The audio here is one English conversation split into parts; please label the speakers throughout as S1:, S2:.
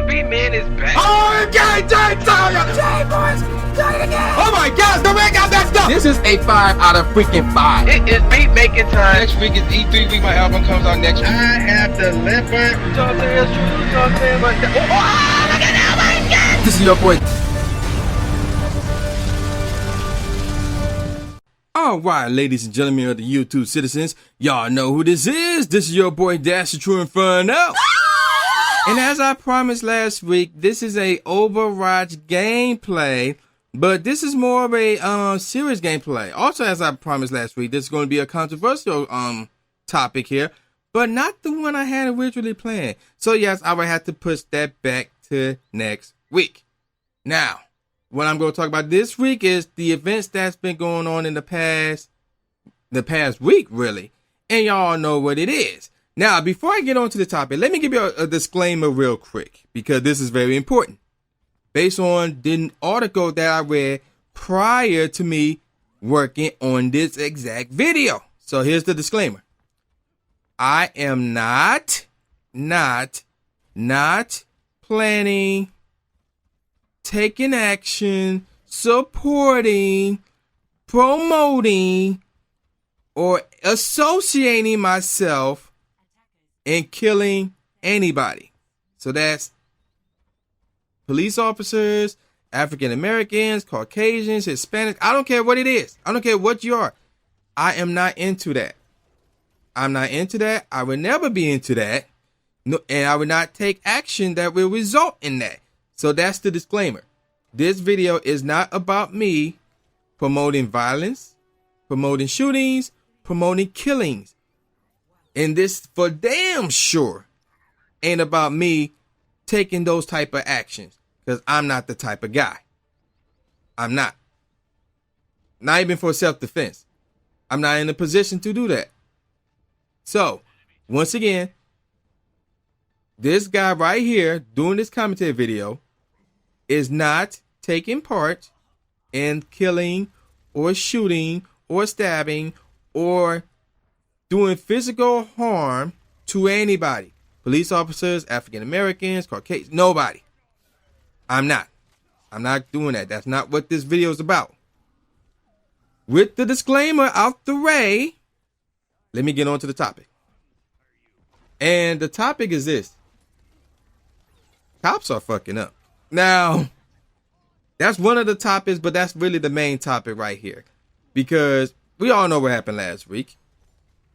S1: B-Man is back.
S2: Oh, okay, Jay, boys, do it again. Oh my gosh, the man got that stuff. This is a 5 out of freaking 5.
S1: It is beat making time.
S3: Next week is E3 week. My album comes out next week.
S1: I have delivered.
S2: Look at that, my God. This is your boy. Alright, ladies and gentlemen of the YouTube citizens, y'all know who this is. This is your boy Dash the True Inferno. And as I promised last week, this is a Overwatch gameplay, but this is more of a serious gameplay. Also, as I promised last week, this is going to be a controversial topic here, but not the one I had originally planned. So yes, I would have to push that back to next week. Now, what I'm going to talk about this week is the events that's been going on in the past week, really. And y'all know what it is. Now, before I get on to the topic, let me give you a disclaimer real quick, because this is very important. Based on the article that I read prior to me working on this exact video. So here's the disclaimer. I am not planning, taking action, supporting, promoting, or associating myself in killing anybody. So that's police officers, African Americans, Caucasians, Hispanics. I don't care what it is. I don't care what you are. I am not into that. I'm not into that. I will never be into that. No, and I will not take action that will result in that. So that's the disclaimer. This video is not about me promoting violence, promoting shootings, promoting killings. And this for damn sure ain't about me taking those type of actions, because I'm not the type of guy. I'm not. Not even for self-defense. I'm not in a position to do that. So, once again, this guy right here doing this commentary video is not taking part in killing or shooting or stabbing or doing physical harm to anybody. Police officers, African Americans, Caucasians, nobody. I'm not doing that. That's not what this video is about. With the disclaimer out the way, let me get on to the topic. And the topic is this. Cops are fucking up. Now, that's one of the topics, but that's really the main topic right here. Because we all know what happened last week.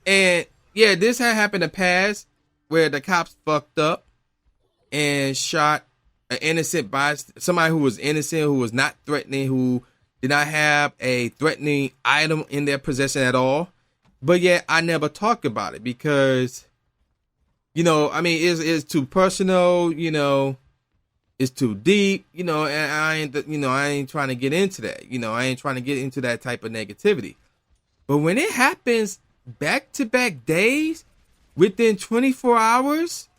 S2: And yeah, this had happened in the past where the cops fucked up and shot an innocent bystander, somebody who was innocent, who was not threatening, who did not have a threatening item in their possession at all. But yet I never talk about it because, you know, I mean, it's too personal, you know, it's too deep, you know, and I ain't trying to get into that. You know, I ain't trying to get into that type of negativity. But when it happens back-to-back days within 24 hours,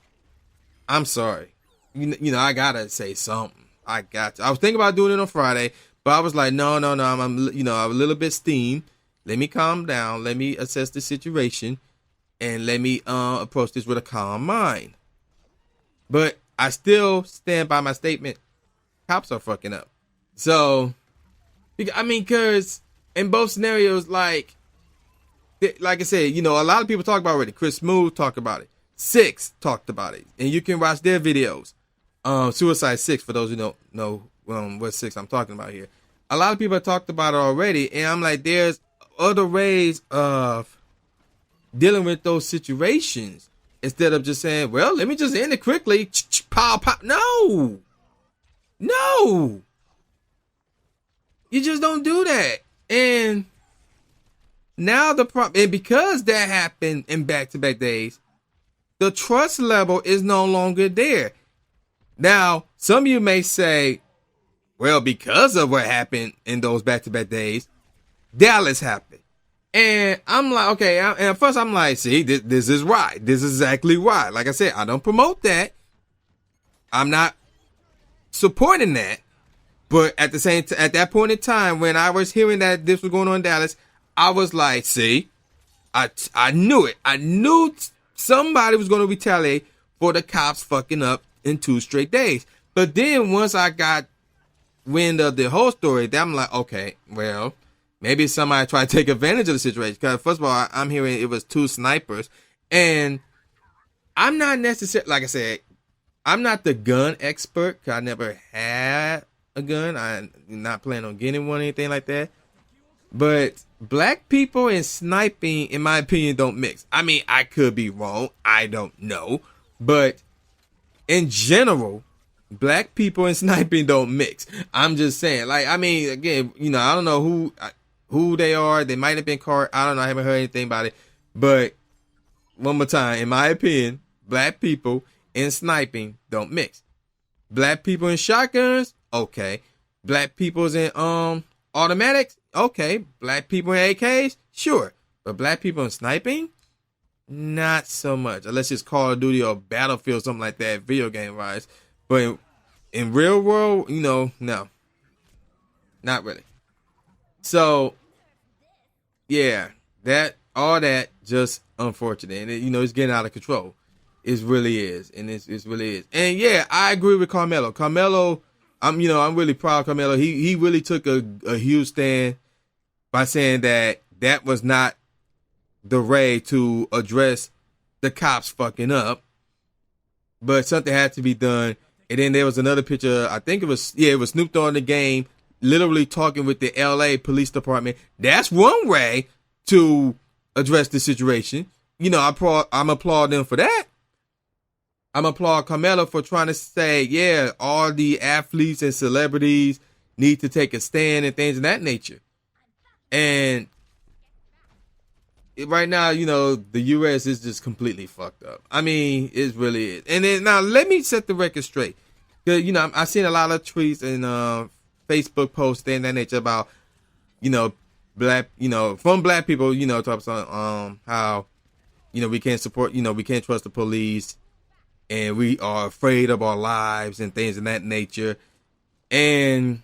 S2: I'm sorry. You know, I gotta say something. I was thinking about doing it on Friday, but I was like, no, I'm a little bit steamed. Let me calm down. Let me assess the situation, and let me approach this with a calm mind. But I still stand by my statement. Cops are fucking up. So, I mean, because in both scenarios, like I said, you know, a lot of people talk about it already. Chris Smooth talked about it. Six talked about it. And you can watch their videos. Suicide 6, for those who don't know what 6 I'm talking about here. A lot of people have talked about it already. And I'm like, there's other ways of dealing with those situations. Instead of just saying, well, let me just end it quickly. Pow, pow. No. You just don't do that. And now the problem, and because that happened in back-to-back days, the trust level is no longer there. Now, some of you may say, well, because of what happened in those back-to-back days, Dallas happened. And I'm like, okay, and at first I'm like, see, this is right. This is exactly right. Like I said, I don't promote that. I'm not supporting that. But at the same at that point in time, when I was hearing that this was going on in Dallas, I was like, see, I knew it. I knew somebody was going to retaliate for the cops fucking up in 2 straight days. But then once I got wind of the whole story, then I'm like, okay, well, maybe somebody tried to take advantage of the situation. Because first of all, I'm hearing it was 2 snipers. And I'm not necessarily, like I said, I'm not the gun expert. Cause I never had a gun. I'm not planning on getting one or anything like that. But black people and sniping, in my opinion, don't mix. I mean, I could be wrong. I don't know. But in general, black people and sniping don't mix. I'm just saying. Like, I mean, again, you know, I don't know who they are. They might have been caught. I don't know. I haven't heard anything about it. But one more time, in my opinion, black people and sniping don't mix. Black people in shotguns, okay. Black people's in automatics, okay. Black people in AKs, sure. But black people in sniping, not so much. Unless it's Call of Duty or Battlefield, something like that, video game wise. But in real world, you know, no. Not really. So, yeah, all that just unfortunate. And, you know, it's getting out of control. It really is. And it really is. And, yeah, I agree with Carmelo. Carmelo, I'm really proud of Carmelo. He really took a huge stand by saying that was not the way to address the cops fucking up. But something had to be done. And then there was another picture. I think it was Snoop Dogg in the game, literally talking with the LA Police Department. That's one way to address the situation. You know, I'm applauding them for that. I'm applaud Carmelo for trying to say, yeah, all the athletes and celebrities need to take a stand and things of that nature. And right now, you know, the U.S. is just completely fucked up. I mean, it really is. And then now let me set the record straight. Because, you know, I've seen a lot of tweets and Facebook posts and that nature about, you know, from black people, you know, talks on how, you know, we can't trust the police. And we are afraid of our lives and things of that nature. And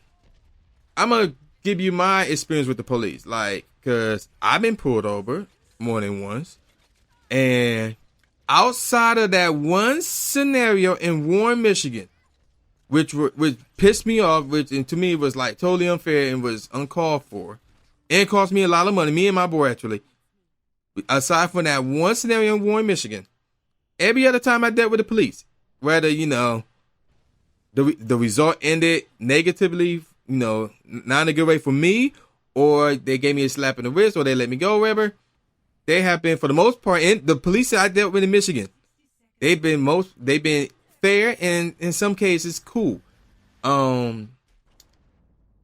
S2: I'm going to give you my experience with the police. Like, because I've been pulled over more than once. And outside of that one scenario in Warren, Michigan, which pissed me off, and to me was like totally unfair and was uncalled for. And it cost me a lot of money, me and my boy actually. Aside from that one scenario in Warren, Michigan, every other time I dealt with the police, whether, you know, the result ended negatively, you know, not in a good way for me, or they gave me a slap in the wrist, or they let me go, wherever, they have been, for the most part, in the police I dealt with in Michigan, they've been fair and in some cases cool. And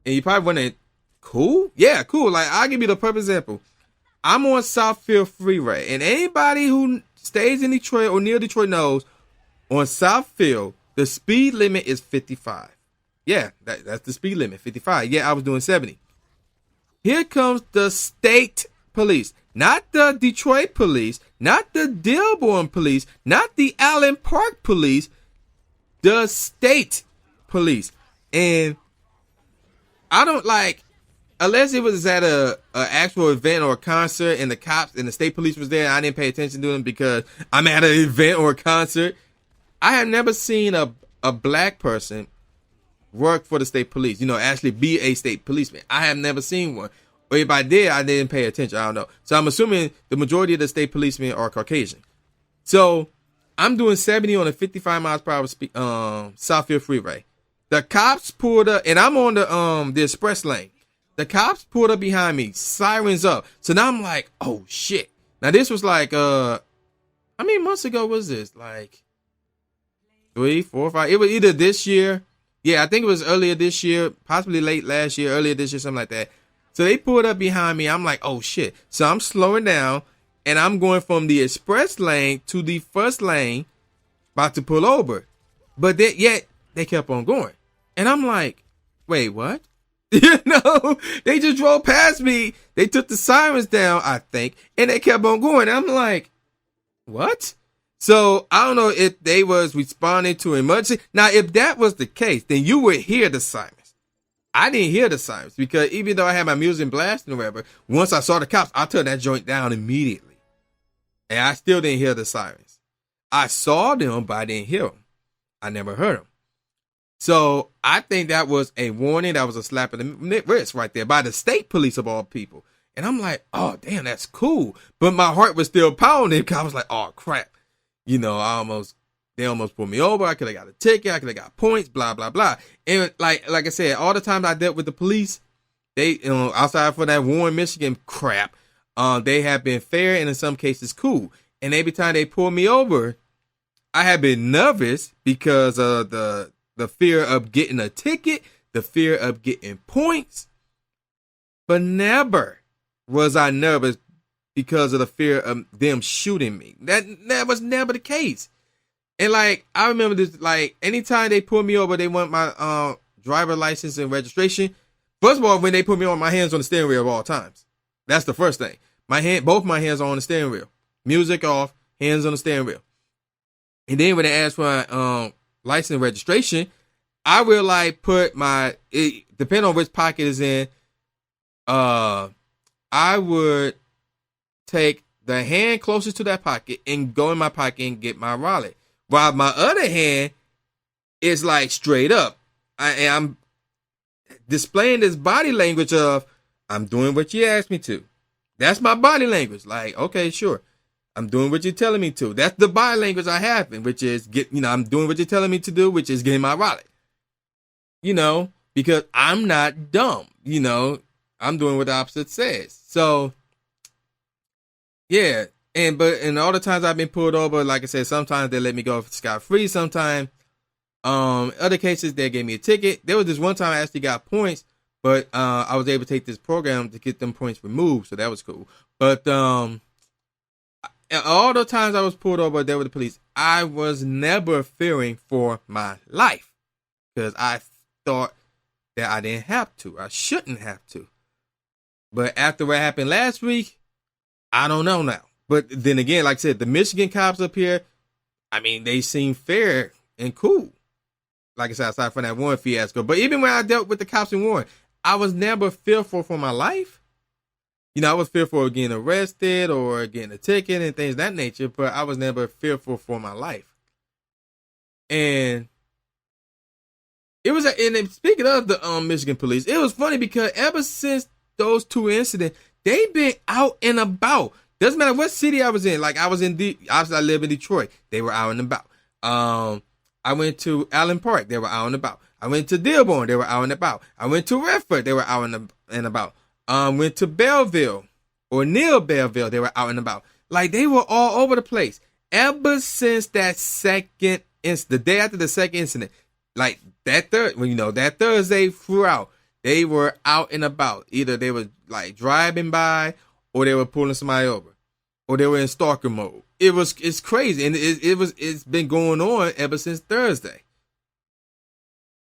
S2: you probably wondering, cool? Yeah, cool. Like, I'll give you the perfect example. I'm on Southfield Freeway, and anybody who stays in Detroit or near Detroit knows, on Southfield, the speed limit is 55. Yeah, that's the speed limit, 55. Yeah, I was doing 70. Here comes the state police, not the Detroit police, not the Dearborn police, not the Allen Park police, the state police. And I don't like, unless it was at a actual event or a concert and the cops and the state police was there and I didn't pay attention to them because I'm at an event or a concert. I have never seen a black person work for the state police, you know, actually be a state policeman. I have never seen one. Or if I did, I didn't pay attention. I don't know. So I'm assuming the majority of the state policemen are Caucasian. So I'm doing 70 on a 55 miles per hour Southfield Freeway. The cops pulled up, and I'm on the express lane. The cops pulled up behind me, sirens up. So now I'm like, oh shit. Now this was like, how many months ago was this? Like 3, 4, 5. It was either this year. Yeah, I think it was earlier this year, possibly late last year, earlier this year, something like that. So they pulled up behind me. I'm like, oh shit. So I'm slowing down and I'm going from the express lane to the first lane, about to pull over. But yet they kept on going. And I'm like, wait, what? You know, they just drove past me. They took the sirens down, I think, and they kept on going. I'm like, what? So I don't know if they was responding to emergency. Now, if that was the case, then you would hear the sirens. I didn't hear the sirens because even though I had my music blasting or whatever, once I saw the cops, I turned that joint down immediately. And I still didn't hear the sirens. I saw them, but I didn't hear them. I never hurt him. So I think that was a warning. That was a slap in the wrist right there by the state police of all people. And I'm like, oh, damn, that's cool. But my heart was still pounding because I was like, oh, crap. You know, they almost pulled me over. I could have got a ticket. I could have got points, blah, blah, blah. And like I said, all the times I dealt with the police, they, outside for that Warren, Michigan crap, they have been fair and in some cases cool. And every time they pull me over, I have been nervous because of the fear of getting a ticket, the fear of getting points. But never was I nervous because of the fear of them shooting me. That was never the case. And like, I remember this, like, anytime they pull me over, they want my driver license and registration. First of all, when they put me on, my hands on the steering wheel of all times. That's the first thing. Both my hands are on the steering wheel. Music off, hands on the steering wheel. And then when they ask for my license and registration, I will like put depending on which pocket is in, I would take the hand closest to that pocket and go in my pocket and get my wallet. While my other hand is like straight up. I'm displaying this body language of, I'm doing what you asked me to. That's my body language. Like, okay, sure. I'm doing what you're telling me to. That's the body language I have, which is I'm doing what you're telling me to do, which is getting my wallet. Because I'm not dumb. I'm doing what the opposite says. So, yeah. And all the times I've been pulled over, like I said, sometimes they let me go scot-free. Sometimes, other cases, they gave me a ticket. There was this one time I actually got points, but I was able to take this program to get them points removed. So that was cool. But all the times I was pulled over there with the police, I was never fearing for my life because I thought that I didn't have to. I shouldn't have to. But after what happened last week, I don't know now. But then again, like I said, the Michigan cops up here, I mean, they seem fair and cool. Like I said, aside from that Warren fiasco. But even when I dealt with the cops in Warren, I was never fearful for my life. I was fearful of getting arrested or getting a ticket and things of that nature, but I was never fearful for my life. And it was, and speaking of the Michigan police, it was funny because ever since those two incidents, they've been out and about. Doesn't matter what city I was in. Like I obviously I live in Detroit. They were out and about. I went to Allen Park. They were out and about. I went to Dearborn. They were out and about. I went to Redford. They were out and about. Went to Belleville or near Belleville. They were out and about. Like they were all over the place. Ever since that the day after the second incident, like that Thursday throughout, they were out and about. Either they were like driving by, or they were pulling somebody over, or they were in stalker mode. It's crazy, and it's been going on ever since Thursday.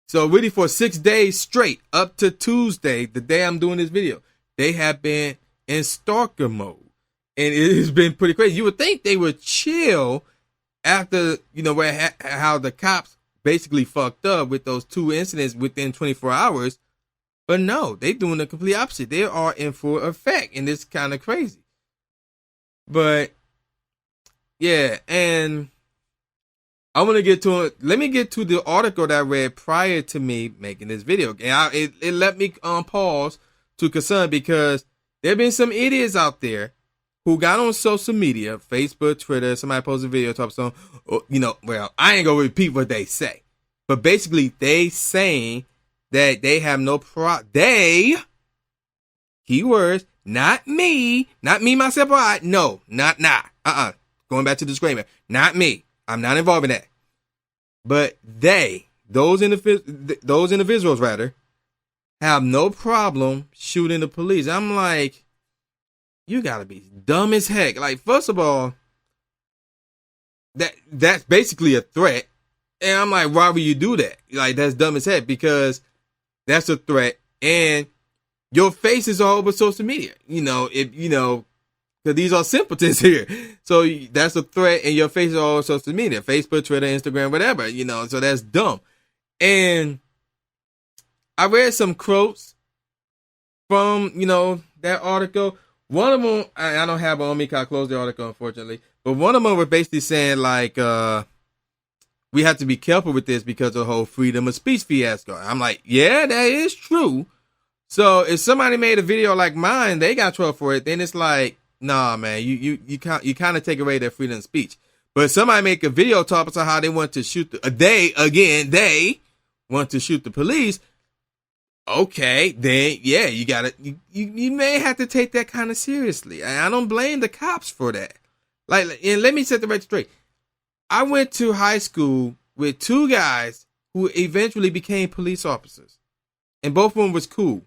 S2: So really for 6 days straight, up to Tuesday, the day I'm doing this video, they have been in stalker mode, and it has been pretty crazy. You would think they would chill after how the cops basically fucked up with those two incidents within 24 hours. But no, they're doing the complete opposite. They are in full effect, and it's kind of crazy. But yeah, and I want to get to it. Let me get to the article that I read prior to me making this video. And it let me pause to concern because there have been some idiots out there who got on social media, Facebook, Twitter, somebody posted a video talking some, well, I ain't gonna repeat what they say, but basically they saying that they have no keywords, not me, myself, or I, no, not, going back to the disclaimer, not me, I'm not involved in that, but those individuals rather, have no problem shooting the police. I'm like, you gotta be dumb as heck. Like, first of all, that's basically a threat. And I'm like, why would you do that? Like, that's dumb as heck because that's a threat. And your face is all over social media. Because these are simpletons here. So that's a threat and your face is all over social media. Facebook, Twitter, Instagram, whatever, so that's dumb. And I read some quotes from, that article. One of them, I don't have it on me because I closed the article, unfortunately. But one of them were basically saying, like, we have to be careful with this because of the whole freedom of speech fiasco. I'm like, yeah, that is true. So if somebody made a video like mine, they got trouble for it, then it's like, nah, man, you kind of take away their freedom of speech. But if somebody make a video talking about how they want to shoot they want to shoot the police, okay, then yeah, you may have to take that kind of seriously. I don't blame the cops for that. Like, and let me set the record straight. I went to high school with two guys who eventually became police officers, and both of them was cool.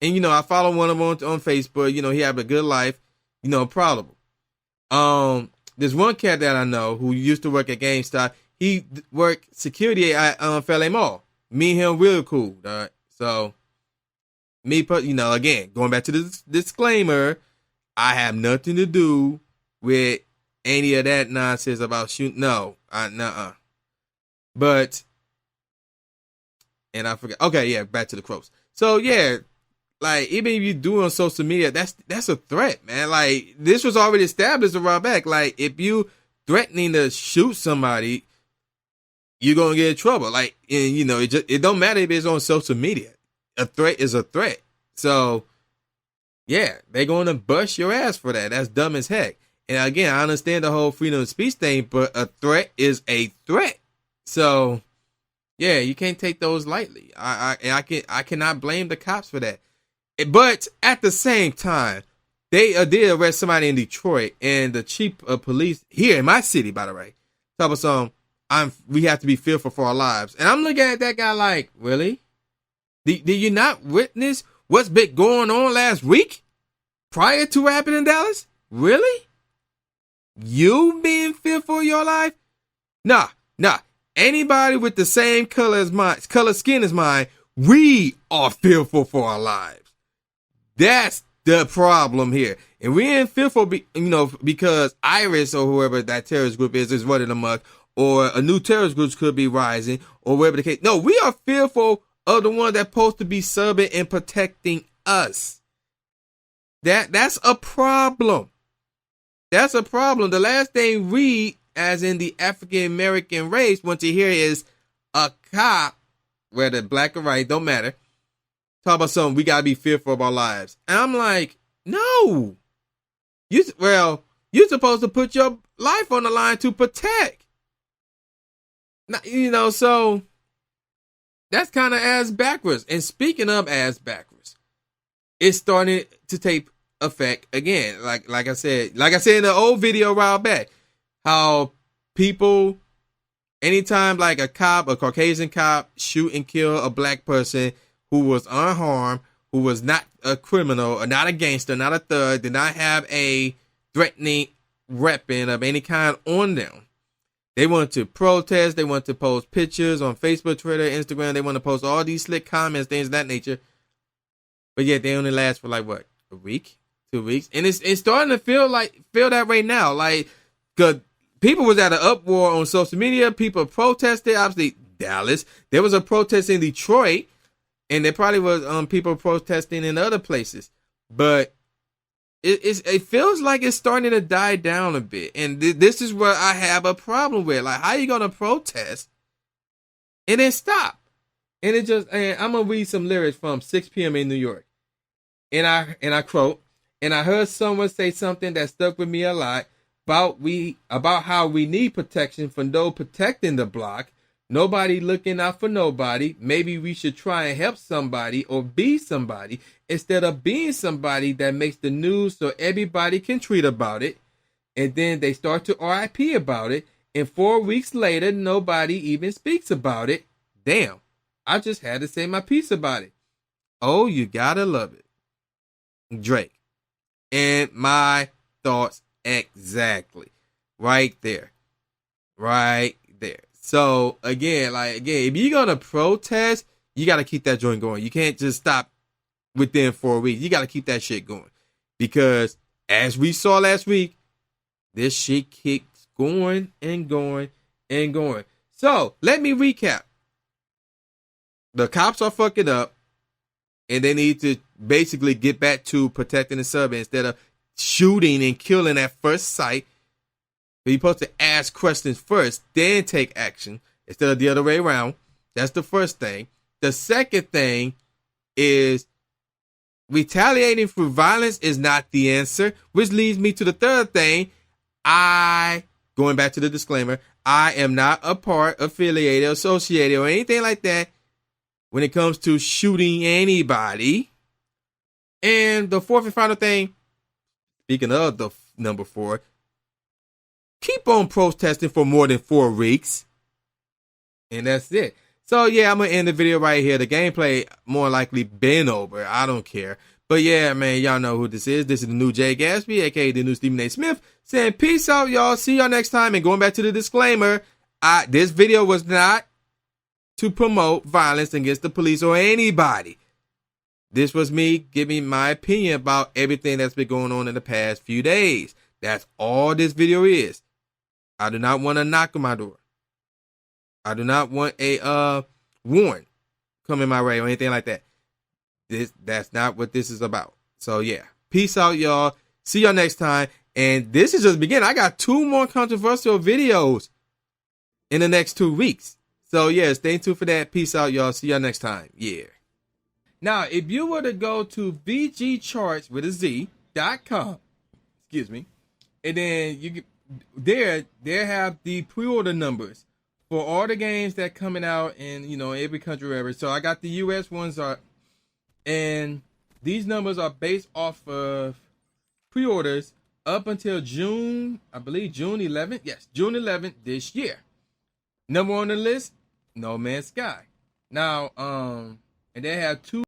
S2: And I follow one of them on Facebook. He had a good life. Proud of him. There's one cat that I know who used to work at GameStop. He worked security at Fairlane Mall. Me and him real cool. All right? So, again, going back to the disclaimer, I have nothing to do with any of that nonsense about shooting. No, nuh-uh. But, and I forgot. Okay, yeah, back to the quotes. So, yeah, like, even if you do on social media, that's a threat, man. Like, this was already established a while back. Like, if you threatening to shoot somebody, you're going to get in trouble. Like, and, it don't matter if it's on social media. A threat is a threat. So, yeah, they're going to bust your ass for that. That's dumb as heck. And again, I understand the whole freedom of speech thing, but a threat is a threat. So, yeah, you can't take those lightly. I cannot blame the cops for that. But at the same time, they did arrest somebody in Detroit, and the chief of police here in my city, by the way, told us we have to be fearful for our lives. And I'm looking at that guy like, really? Did you not witness what's been going on last week prior to what happened in Dallas? Really? You being fearful of your life? Nah. Anybody with the same color skin as mine, we are fearful for our lives. That's the problem here. And we ain't fearful, because IRIS or whoever that terrorist group is running amok, or a new terrorist group could be rising, or whatever the case. No, we are fearful of the one that's supposed to be serving and protecting us. That's a problem. That's a problem. The last thing we, as in the African American race, want to hear is a cop, whether black or white, don't matter, talk about something, we gotta be fearful of our lives. And I'm like, no. You're supposed to put your life on the line to protect. So that's kind of ass backwards. And speaking of ass backwards, it's starting to take effect again. Like I said in the old video a while back, how people, anytime like a Caucasian cop shoot and kill a black person who was unharmed, who was not a criminal, or not a gangster, not a thug, did not have a threatening weapon of any kind on them. They want to protest. They want to post pictures on Facebook, Twitter, Instagram. They want to post all these slick comments, things of that nature. But yet they only last for like what, a week, 2 weeks, and it's starting to feel that way now. Like, cause people was at an uproar on social media. People protested. Obviously, Dallas. There was a protest in Detroit. And there probably was people protesting in other places, but it feels like it's starting to die down a bit. And this is where I have a problem with. Like, how you gonna protest and then stop? And I'm gonna read some lyrics from 6 p.m. in New York, and I quote, and I heard someone say something that stuck with me a lot about how we need protection from those protecting the block. Nobody looking out for nobody. Maybe we should try and help somebody or be somebody instead of being somebody that makes the news so everybody can tweet about it. And then they start to RIP about it. And 4 weeks later, nobody even speaks about it. Damn, I just had to say my piece about it. Oh, you gotta love it. Drake. And my thoughts exactly. Right there. Right there. So again, if you're gonna protest, you gotta keep that joint going. You can't just stop within 4 weeks. You gotta keep that shit going, because as we saw last week, this shit keeps going and going and going. So let me recap. The cops are fucking up, and they need to basically get back to protecting and serving instead of shooting and killing at first sight. But you're supposed to ask questions first, then take action instead of the other way around. That's the first thing. The second thing is retaliating through violence is not the answer, which leads me to the third thing. Going back to the disclaimer, I am not a part, affiliated, associated, or anything like that when it comes to shooting anybody. And the fourth and final thing, speaking of the number 4, keep on protesting for more than 4 weeks. And that's it. So yeah, I'm going to end the video right here. The gameplay more likely been over. I don't care. But yeah, man, y'all know who this is. This is the new Jay Gatsby, aka the new Stephen A. Smith, saying peace out, y'all. See y'all next time. And going back to the disclaimer, this video was not to promote violence against the police or anybody. This was me giving my opinion about everything that's been going on in the past few days. That's all this video is. I do not want a knock on my door. I do not want a warrant coming my way or anything like that. That's not what this is about. So yeah, peace out, y'all. See y'all next time. And this is just the beginning. I got 2 more controversial videos in the next 2 weeks. So yeah, stay tuned for that. Peace out, y'all. See y'all next time. Yeah. Now, if you were to go to VGCharts with a Z.com, excuse me, and then you get there have the pre-order numbers for all the games that coming out in every country ever. So I got the US ones and these numbers are based off of pre-orders up until June, I believe June 11th. Yes, June 11th this year. Number on the list, No Man's Sky. Now, and they have 2